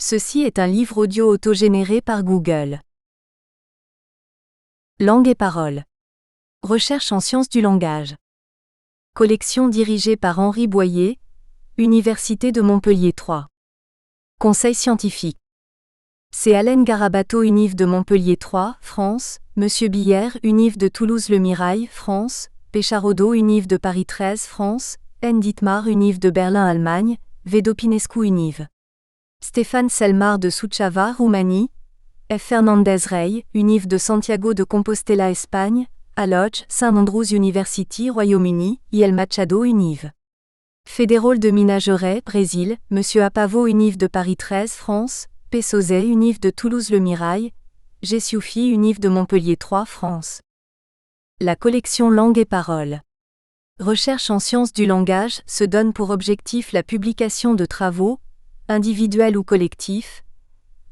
Ceci est un livre audio autogénéré par Google. Langue et paroles. Recherche en sciences du langage. Collection dirigée par Henri Boyer, Université de Montpellier 3. Conseil scientifique. C'est Alain Garabato, Univ de Montpellier 3, France, Monsieur Billère, Univ de Toulouse-Le Mirail, France, Pécharodo, Univ de Paris 13, France, N. Dietmar, Univ de Berlin, Allemagne, V. Dopinescu, Univ. Stéphane Selmar de Suceava, Roumanie, F. Fernandez Rey, Univ de Santiago de Compostela, Espagne, Alloge, St. Andrews University, Royaume-Uni, IL Machado, Univ. Fédéral de Minas Gerais, Brésil, Monsieur Apavo, Univ de Paris 13, France, P. Sauzet, Univ de Toulouse-Le Mirail, G. Sioufi, Univ de Montpellier 3, France. La collection Langue et paroles. Recherche en sciences du langage se donne pour objectif la publication de travaux, individuels ou collectifs,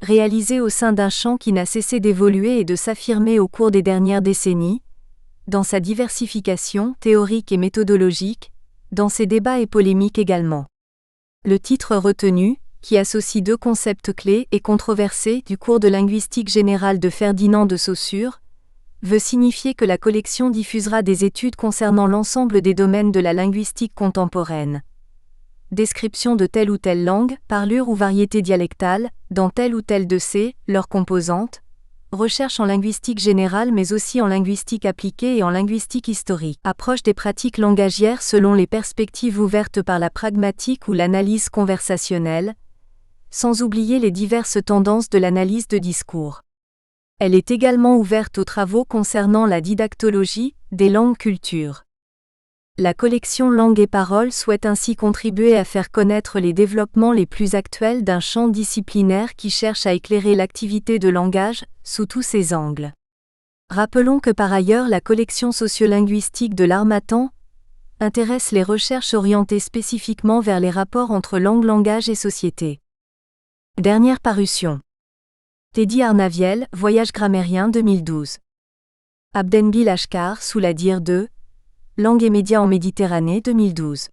réalisés au sein d'un champ qui n'a cessé d'évoluer et de s'affirmer au cours des dernières décennies, dans sa diversification théorique et méthodologique, dans ses débats et polémiques également. Le titre retenu, qui associe deux concepts clés et controversés du cours de linguistique générale de Ferdinand de Saussure, veut signifier que la collection diffusera des études concernant l'ensemble des domaines de la linguistique contemporaine. Description de telle ou telle langue, parlure ou variété dialectale, dans telle ou telle de ces, leurs composantes, recherche en linguistique générale mais aussi en linguistique appliquée et en linguistique historique, approche des pratiques langagières selon les perspectives ouvertes par la pragmatique ou l'analyse conversationnelle, sans oublier les diverses tendances de l'analyse de discours. Elle est également ouverte aux travaux concernant la didactologie des langues cultures. La collection Langue et paroles souhaite ainsi contribuer à faire connaître les développements les plus actuels d'un champ disciplinaire qui cherche à éclairer l'activité de langage sous tous ses angles. Rappelons que par ailleurs la collection sociolinguistique de l'Harmattan intéresse les recherches orientées spécifiquement vers les rapports entre langue, langage et société. Dernière parution. Teddy Arnaviel, Voyage grammairien 2012. Abdenbil Ashkar, sous la dire de Langue et médias en Méditerranée 2012.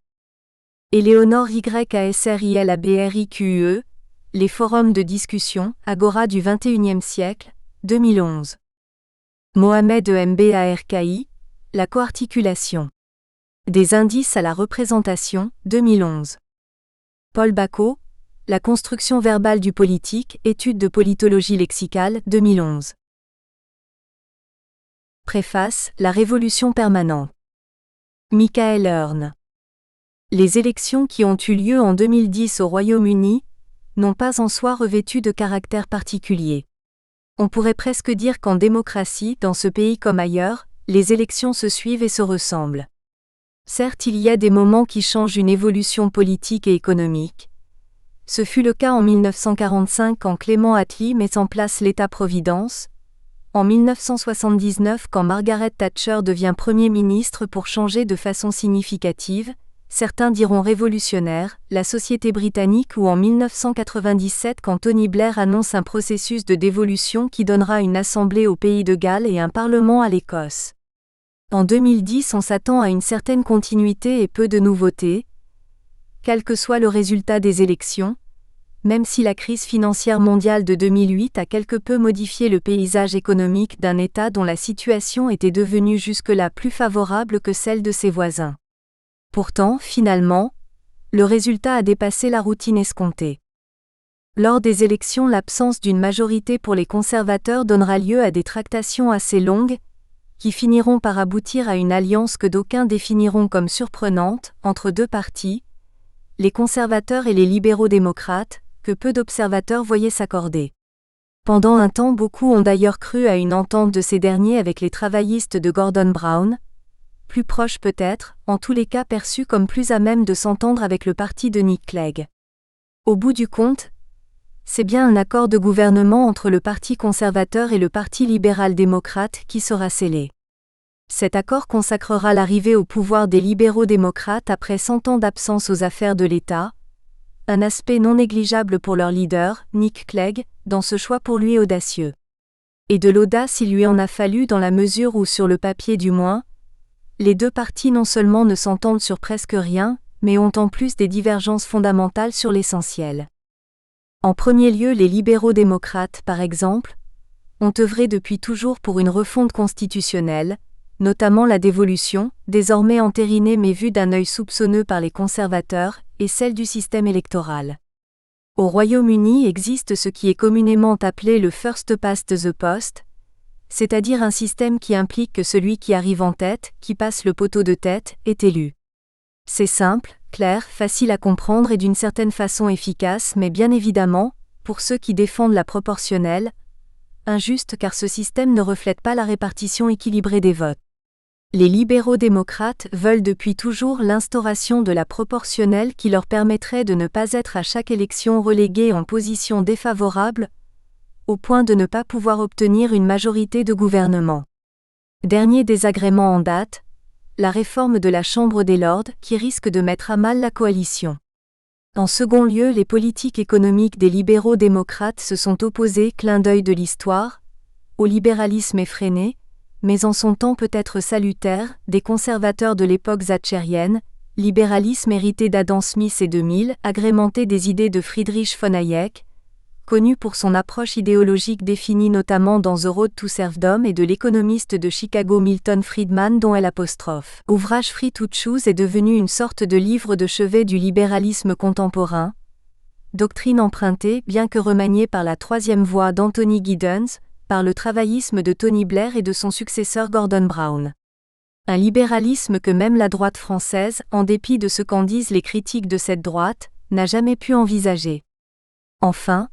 Éléonore YASRILABRIQUE, Les forums de discussion, Agora du XXIe siècle, 2011. Mohamed EMBARKI, La coarticulation. Des indices à la représentation, 2011. Paul Bacot, La construction verbale du politique, Études de politologie lexicale, 2011. Préface, La révolution permanente. Michael Hearn. Les élections qui ont eu lieu en 2010 au Royaume-Uni n'ont pas en soi revêtu de caractère particulier. On pourrait presque dire qu'en démocratie, dans ce pays comme ailleurs, les élections se suivent et se ressemblent. Certes, il y a des moments qui changent une évolution politique et économique. Ce fut le cas en 1945 quand Clément Attlee met en place l'État-providence, en 1979 quand Margaret Thatcher devient Premier ministre pour changer de façon significative, certains diront révolutionnaire, la société britannique ou en 1997 quand Tony Blair annonce un processus de dévolution qui donnera une assemblée au pays de Galles et un parlement à l'Écosse. En 2010 on s'attend à une certaine continuité et peu de nouveautés, quel que soit le résultat des élections, même si la crise financière mondiale de 2008 a quelque peu modifié le paysage économique d'un État dont la situation était devenue jusque-là plus favorable que celle de ses voisins. Pourtant, finalement, le résultat a dépassé la routine escomptée. Lors des élections, l'absence d'une majorité pour les conservateurs donnera lieu à des tractations assez longues, qui finiront par aboutir à une alliance que d'aucuns définiront comme surprenante, entre deux partis, les conservateurs et les libéraux-démocrates, que peu d'observateurs voyaient s'accorder. Pendant un temps, beaucoup ont d'ailleurs cru à une entente de ces derniers avec les travaillistes de Gordon Brown, plus proche peut-être, en tous les cas perçu comme plus à même de s'entendre avec le parti de Nick Clegg. Au bout du compte, c'est bien un accord de gouvernement entre le Parti conservateur et le Parti libéral-démocrate qui sera scellé. Cet accord consacrera l'arrivée au pouvoir des libéraux-démocrates après 100 ans d'absence aux affaires de l'État, un aspect non négligeable pour leur leader, Nick Clegg, dans ce choix pour lui audacieux. Et de l'audace il lui en a fallu dans la mesure où sur le papier du moins, les deux partis non seulement ne s'entendent sur presque rien, mais ont en plus des divergences fondamentales sur l'essentiel. En premier lieu, les libéraux-démocrates, par exemple, ont œuvré depuis toujours pour une refonte constitutionnelle, notamment la dévolution, désormais entérinée mais vue d'un œil soupçonneux par les conservateurs, et celle du système électoral. Au Royaume-Uni existe ce qui est communément appelé le First Past the Post, c'est-à-dire un système qui implique que celui qui arrive en tête, qui passe le poteau de tête, est élu. C'est simple, clair, facile à comprendre et d'une certaine façon efficace, mais bien évidemment, pour ceux qui défendent la proportionnelle, injuste car ce système ne reflète pas la répartition équilibrée des votes. Les libéraux-démocrates veulent depuis toujours l'instauration de la proportionnelle qui leur permettrait de ne pas être à chaque élection relégués en position défavorable, au point de ne pas pouvoir obtenir une majorité de gouvernement. Dernier désagrément en date, la réforme de la Chambre des Lords qui risque de mettre à mal la coalition. En second lieu, les politiques économiques des libéraux-démocrates se sont opposées, clin d'œil de l'histoire, au libéralisme effréné, mais en son temps peut-être salutaire, des conservateurs de l'époque thatchérienne, libéralisme hérité d'Adam Smith et de Mill, agrémenté des idées de Friedrich von Hayek, connu pour son approche idéologique définie notamment dans The Road to Serfdom et de l'économiste de Chicago Milton Friedman dont ouvrage Free to Choose est devenu une sorte de livre de chevet du libéralisme contemporain, doctrine empruntée, bien que remaniée par la troisième voie d'Anthony Giddens, par le travaillisme de Tony Blair et de son successeur Gordon Brown. Un libéralisme que même la droite française, en dépit de ce qu'en disent les critiques de cette droite, n'a jamais pu envisager. Enfin,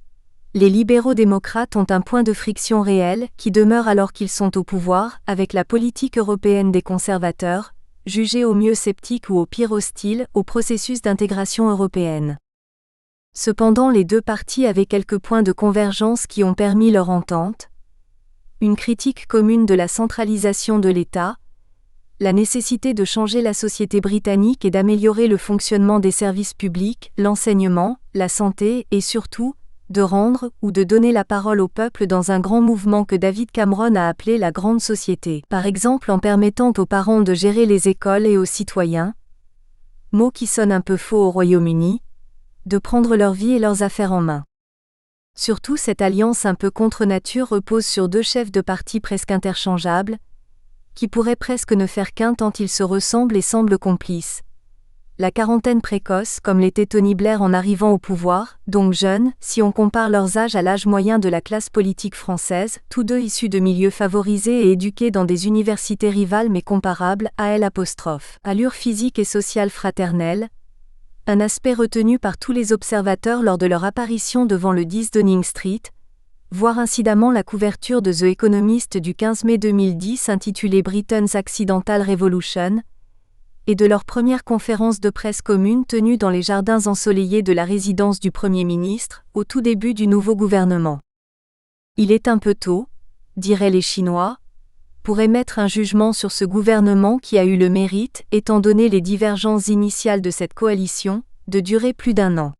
les libéraux-démocrates ont un point de friction réel, qui demeure alors qu'ils sont au pouvoir, avec la politique européenne des conservateurs, jugés au mieux sceptiques ou au pire hostiles au processus d'intégration européenne. Cependant, les deux partis avaient quelques points de convergence qui ont permis leur entente. Une critique commune de la centralisation de l'État, la nécessité de changer la société britannique et d'améliorer le fonctionnement des services publics, l'enseignement, la santé et surtout, de rendre ou de donner la parole au peuple dans un grand mouvement que David Cameron a appelé la grande société, par exemple en permettant aux parents de gérer les écoles et aux citoyens, mot qui sonne un peu faux au Royaume-Uni, de prendre leur vie et leurs affaires en main. Surtout cette alliance un peu contre nature repose sur deux chefs de parti presque interchangeables, qui pourraient presque ne faire qu'un tant ils se ressemblent et semblent complices. La quarantaine précoce comme l'était Tony Blair en arrivant au pouvoir, donc jeunes, si on compare leurs âges à l'âge moyen de la classe politique française, tous deux issus de milieux favorisés et éduqués dans des universités rivales mais comparables, allure physique et sociale fraternelle, un aspect retenu par tous les observateurs lors de leur apparition devant le 10 Downing Street, voir incidemment la couverture de The Economist du 15 mai 2010 intitulée Britain's Accidental Revolution, et de leur première conférence de presse commune tenue dans les jardins ensoleillés de la résidence du Premier ministre, au tout début du nouveau gouvernement. Il est un peu tôt, diraient les Chinois, pour émettre un jugement sur ce gouvernement qui a eu le mérite, étant donné les divergences initiales de cette coalition, de durer plus d'un an.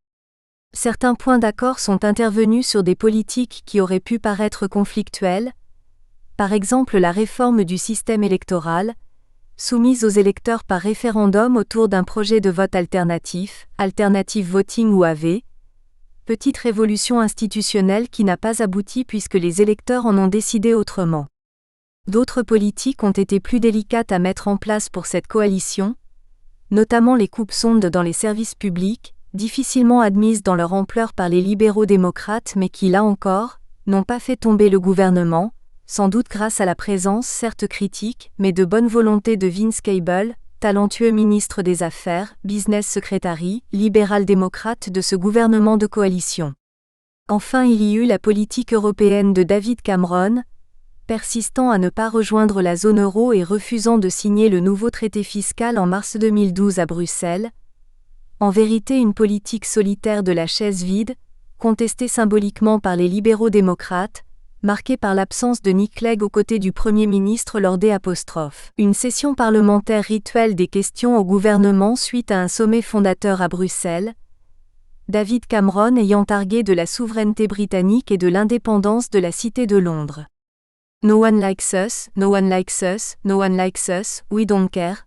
Certains points d'accord sont intervenus sur des politiques qui auraient pu paraître conflictuelles, par exemple la réforme du système électoral, soumise aux électeurs par référendum autour d'un projet de vote alternatif, Alternative Voting ou AV, petite révolution institutionnelle qui n'a pas abouti puisque les électeurs en ont décidé autrement. D'autres politiques ont été plus délicates à mettre en place pour cette coalition, notamment les coupes-sondes dans les services publics, difficilement admises dans leur ampleur par les libéraux-démocrates mais qui, là encore, n'ont pas fait tomber le gouvernement, sans doute grâce à la présence certes critique mais de bonne volonté de Vince Cable, talentueux ministre des Affaires, Business Secretary, libéral-démocrate de ce gouvernement de coalition. Enfin il y eut la politique européenne de David Cameron, persistant à ne pas rejoindre la zone euro et refusant de signer le nouveau traité fiscal en mars 2012 à Bruxelles. En vérité une politique solitaire de la chaise vide, contestée symboliquement par les libéraux-démocrates, marquée par l'absence de Nick Clegg aux côtés du Premier ministre lors des '. Une session parlementaire rituelle des questions au gouvernement suite à un sommet fondateur à Bruxelles, David Cameron ayant argué de la souveraineté britannique et de l'indépendance de la Cité de Londres. No one likes us, no one likes us, no one likes us, we don't care,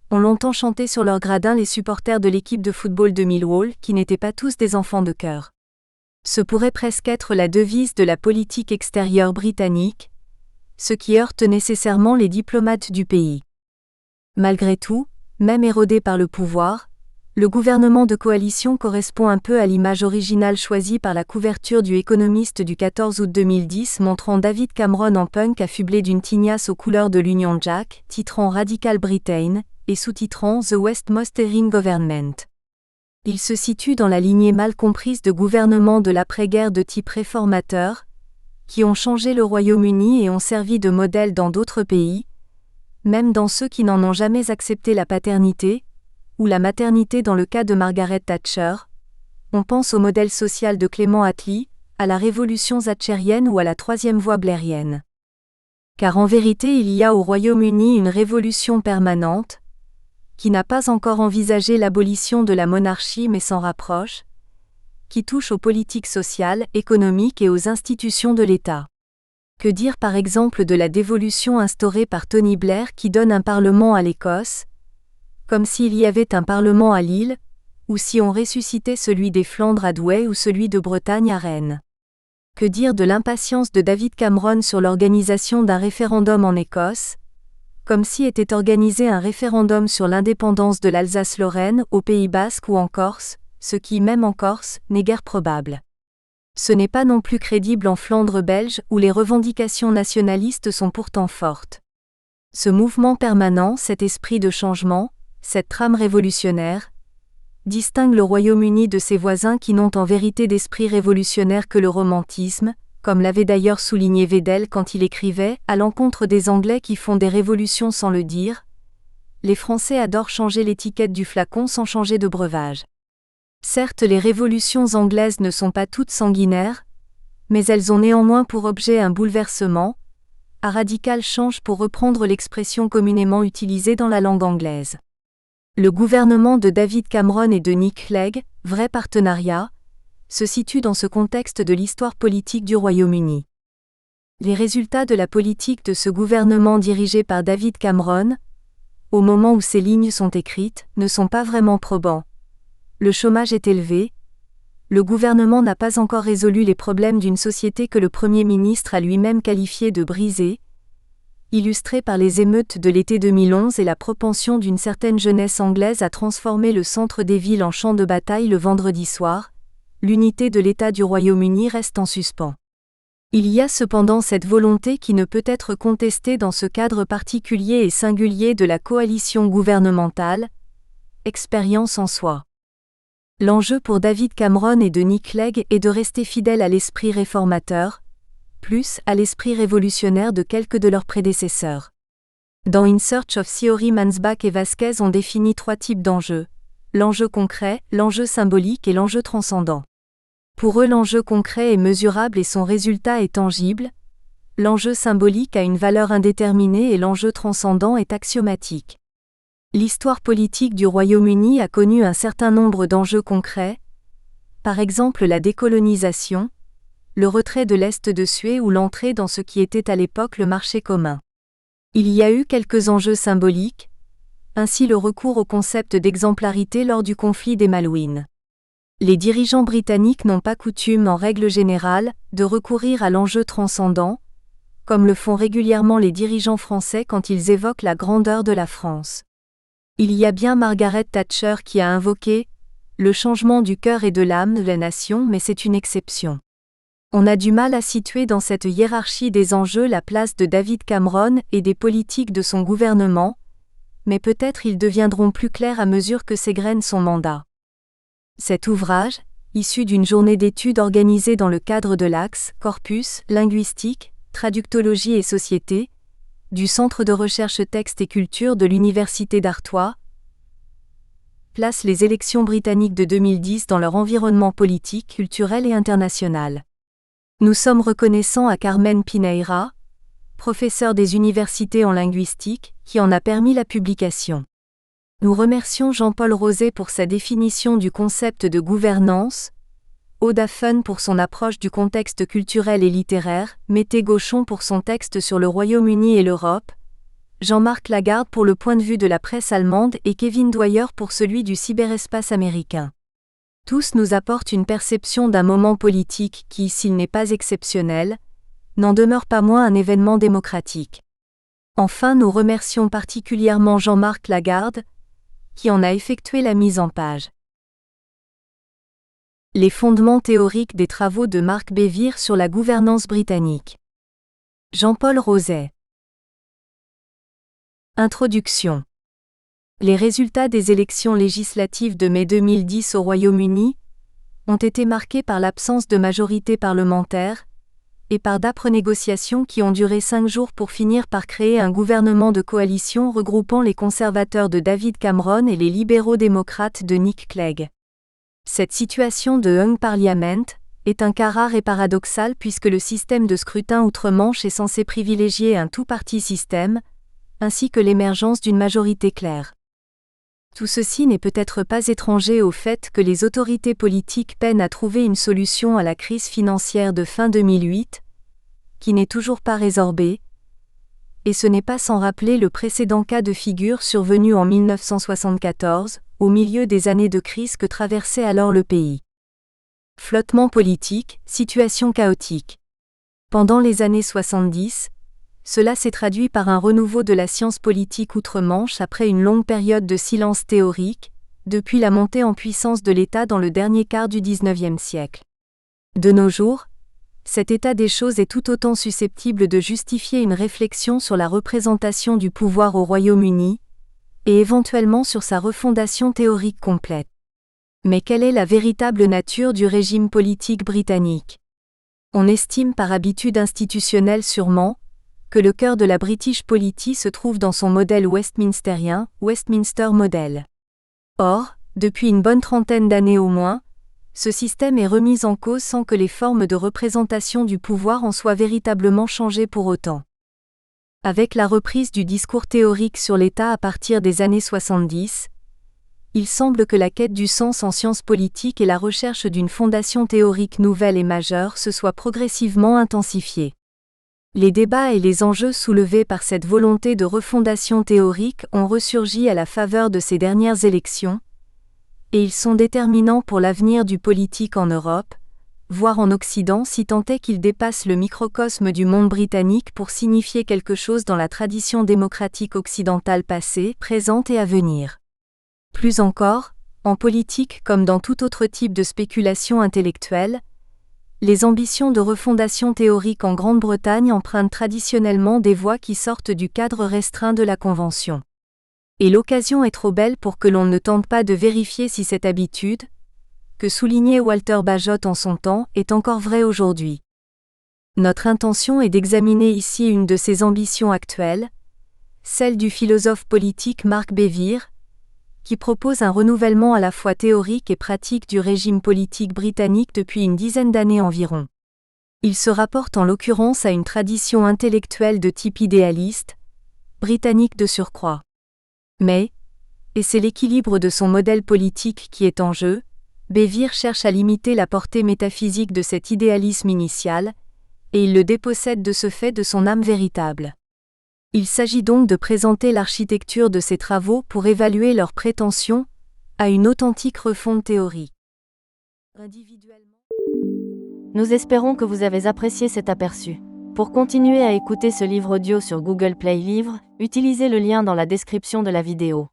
ont longtemps chanté sur leur gradin les supporters de l'équipe de football de Millwall qui n'étaient pas tous des enfants de cœur. Ce pourrait presque être la devise de la politique extérieure britannique, ce qui heurte nécessairement les diplomates du pays. Malgré tout, même érodé par le pouvoir, le gouvernement de coalition correspond un peu à l'image originale choisie par la couverture du Économiste du 14 août 2010 montrant David Cameron en punk affublé d'une tignasse aux couleurs de l'Union Jack, titrant Radical Britain, et sous-titrant The Westmostering Government. Il se situe dans la lignée mal comprise de gouvernements de l'après-guerre de type réformateur, qui ont changé le Royaume-Uni et ont servi de modèle dans d'autres pays, même dans ceux qui n'en ont jamais accepté la paternité, ou la maternité dans le cas de Margaret Thatcher. On pense au modèle social de Clément Attlee, à la révolution thatchérienne ou à la troisième voie blairienne. Car en vérité il y a au Royaume-Uni une révolution permanente, qui n'a pas encore envisagé l'abolition de la monarchie mais s'en rapproche, qui touche aux politiques sociales, économiques et aux institutions de l'État. Que dire par exemple de la dévolution instaurée par Tony Blair qui donne un parlement à l'Écosse, comme s'il y avait un parlement à Lille, ou si on ressuscitait celui des Flandres à Douai ou celui de Bretagne à Rennes. Que dire de l'impatience de David Cameron sur l'organisation d'un référendum en Écosse, comme si était organisé un référendum sur l'indépendance de l'Alsace-Lorraine, au Pays Basque ou en Corse, ce qui, même en Corse, n'est guère probable. Ce n'est pas non plus crédible en Flandre belge où les revendications nationalistes sont pourtant fortes. Ce mouvement permanent, cet esprit de changement, cette trame révolutionnaire, distingue le Royaume-Uni de ses voisins qui n'ont en vérité d'esprit révolutionnaire que le romantisme, comme l'avait d'ailleurs souligné Vedel quand il écrivait « À l'encontre des Anglais qui font des révolutions sans le dire, les Français adorent changer l'étiquette du flacon sans changer de breuvage ». Certes, les révolutions anglaises ne sont pas toutes sanguinaires, mais elles ont néanmoins pour objet un bouleversement, un radical change pour reprendre l'expression communément utilisée dans la langue anglaise. Le gouvernement de David Cameron et de Nick Clegg, vrai partenariat, se situe dans ce contexte de l'histoire politique du Royaume-Uni. Les résultats de la politique de ce gouvernement dirigé par David Cameron, au moment où ces lignes sont écrites, ne sont pas vraiment probants. Le chômage est élevé. Le gouvernement n'a pas encore résolu les problèmes d'une société que le Premier ministre a lui-même qualifiée de brisée, illustrée par les émeutes de l'été 2011 et la propension d'une certaine jeunesse anglaise à transformer le centre des villes en champ de bataille le vendredi soir. L'unité de l'État du Royaume-Uni reste en suspens. Il y a cependant cette volonté qui ne peut être contestée dans ce cadre particulier et singulier de la coalition gouvernementale, expérience en soi. L'enjeu pour David Cameron et de Nick Clegg est de rester fidèle à l'esprit réformateur, plus à l'esprit révolutionnaire de quelques de leurs prédécesseurs. Dans In Search of Theory, Mansbach et Vasquez ont défini 3 types d'enjeux. L'enjeu concret, l'enjeu symbolique et l'enjeu transcendant. Pour eux, l'enjeu concret est mesurable et son résultat est tangible. L'enjeu symbolique a une valeur indéterminée et l'enjeu transcendant est axiomatique. L'histoire politique du Royaume-Uni a connu un certain nombre d'enjeux concrets, par exemple la décolonisation, le retrait de l'Est de Suez ou l'entrée dans ce qui était à l'époque le marché commun. Il y a eu quelques enjeux symboliques, ainsi le recours au concept d'exemplarité lors du conflit des Malouines. Les dirigeants britanniques n'ont pas coutume, en règle générale, de recourir à l'enjeu transcendant, comme le font régulièrement les dirigeants français quand ils évoquent la grandeur de la France. Il y a bien Margaret Thatcher qui a invoqué le changement du cœur et de l'âme de la nation, mais c'est une exception. On a du mal à situer dans cette hiérarchie des enjeux la place de David Cameron et des politiques de son gouvernement, mais peut-être ils deviendront plus clairs à mesure que s'égrène son mandat. Cet ouvrage, issu d'une journée d'études organisée dans le cadre de l'AXE, Corpus, Linguistique, Traductologie et Société, du Centre de recherche Texte et Culture de l'Université d'Artois, place les élections britanniques de 2010 dans leur environnement politique, culturel et international. Nous sommes reconnaissants à Carmen Pineira, professeur des universités en linguistique, qui en a permis la publication. Nous remercions Jean-Paul Rosé pour sa définition du concept de gouvernance, Oda Fun pour son approche du contexte culturel et littéraire, Mété Gauchon pour son texte sur le Royaume-Uni et l'Europe, Jean-Marc Lagarde pour le point de vue de la presse allemande et Kevin Dwyer pour celui du cyberespace américain. Tous nous apportent une perception d'un moment politique qui, s'il n'est pas exceptionnel, n'en demeure pas moins un événement démocratique. Enfin, nous remercions particulièrement Jean-Marc Lagarde, qui en a effectué la mise en page. Les fondements théoriques des travaux de Marc Bévir sur la gouvernance britannique. Jean-Paul Roset. Introduction. Les résultats des élections législatives de mai 2010 au Royaume-Uni ont été marqués par l'absence de majorité parlementaire et par d'âpres négociations qui ont duré 5 jours pour finir par créer un gouvernement de coalition regroupant les conservateurs de David Cameron et les libéraux-démocrates de Nick Clegg. Cette situation de Hung Parliament est un cas rare et paradoxal puisque le système de scrutin outre-Manche est censé privilégier un two-party système, ainsi que l'émergence d'une majorité claire. Tout ceci n'est peut-être pas étranger au fait que les autorités politiques peinent à trouver une solution à la crise financière de fin 2008, qui n'est toujours pas résorbée, et ce n'est pas sans rappeler le précédent cas de figure survenu en 1974, au milieu des années de crise que traversait alors le pays. Flottement politique, situation chaotique. Pendant les années 70, cela s'est traduit par un renouveau de la science politique outre-Manche après une longue période de silence théorique, depuis la montée en puissance de l'État dans le dernier quart du XIXe siècle. De nos jours, cet état des choses est tout autant susceptible de justifier une réflexion sur la représentation du pouvoir au Royaume-Uni, et éventuellement sur sa refondation théorique complète. Mais quelle est la véritable nature du régime politique britannique ? On estime par habitude institutionnelle sûrement, que le cœur de la British polity se trouve dans son modèle westminsterien, Westminster Model. Or, depuis une bonne trentaine d'années au moins, ce système est remis en cause sans que les formes de représentation du pouvoir en soient véritablement changées pour autant. Avec la reprise du discours théorique sur l'État à partir des années 70, il semble que la quête du sens en sciences politiques et la recherche d'une fondation théorique nouvelle et majeure se soient progressivement intensifiées. Les débats et les enjeux soulevés par cette volonté de refondation théorique ont ressurgi à la faveur de ces dernières élections, et ils sont déterminants pour l'avenir du politique en Europe, voire en Occident si tant est qu'ils dépassent le microcosme du monde britannique pour signifier quelque chose dans la tradition démocratique occidentale passée, présente et à venir. Plus encore, en politique comme dans tout autre type de spéculation intellectuelle, les ambitions de refondation théorique en Grande-Bretagne empruntent traditionnellement des voies qui sortent du cadre restreint de la Convention. Et l'occasion est trop belle pour que l'on ne tente pas de vérifier si cette habitude, que soulignait Walter Bagehot en son temps, est encore vraie aujourd'hui. Notre intention est d'examiner ici une de ces ambitions actuelles, celle du philosophe politique Marc Bévir, qui propose un renouvellement à la fois théorique et pratique du régime politique britannique depuis une dizaine d'années environ. Il se rapporte en l'occurrence à une tradition intellectuelle de type idéaliste, britannique de surcroît. Mais, et c'est l'équilibre de son modèle politique qui est en jeu, Bévir cherche à limiter la portée métaphysique de cet idéalisme initial, et il le dépossède de ce fait de son âme véritable. Il s'agit donc de présenter l'architecture de ses travaux pour évaluer leurs prétentions à une authentique refonte théorique. Nous espérons que vous avez apprécié cet aperçu. Pour continuer à écouter ce livre audio sur Google Play Livres, utilisez le lien dans la description de la vidéo.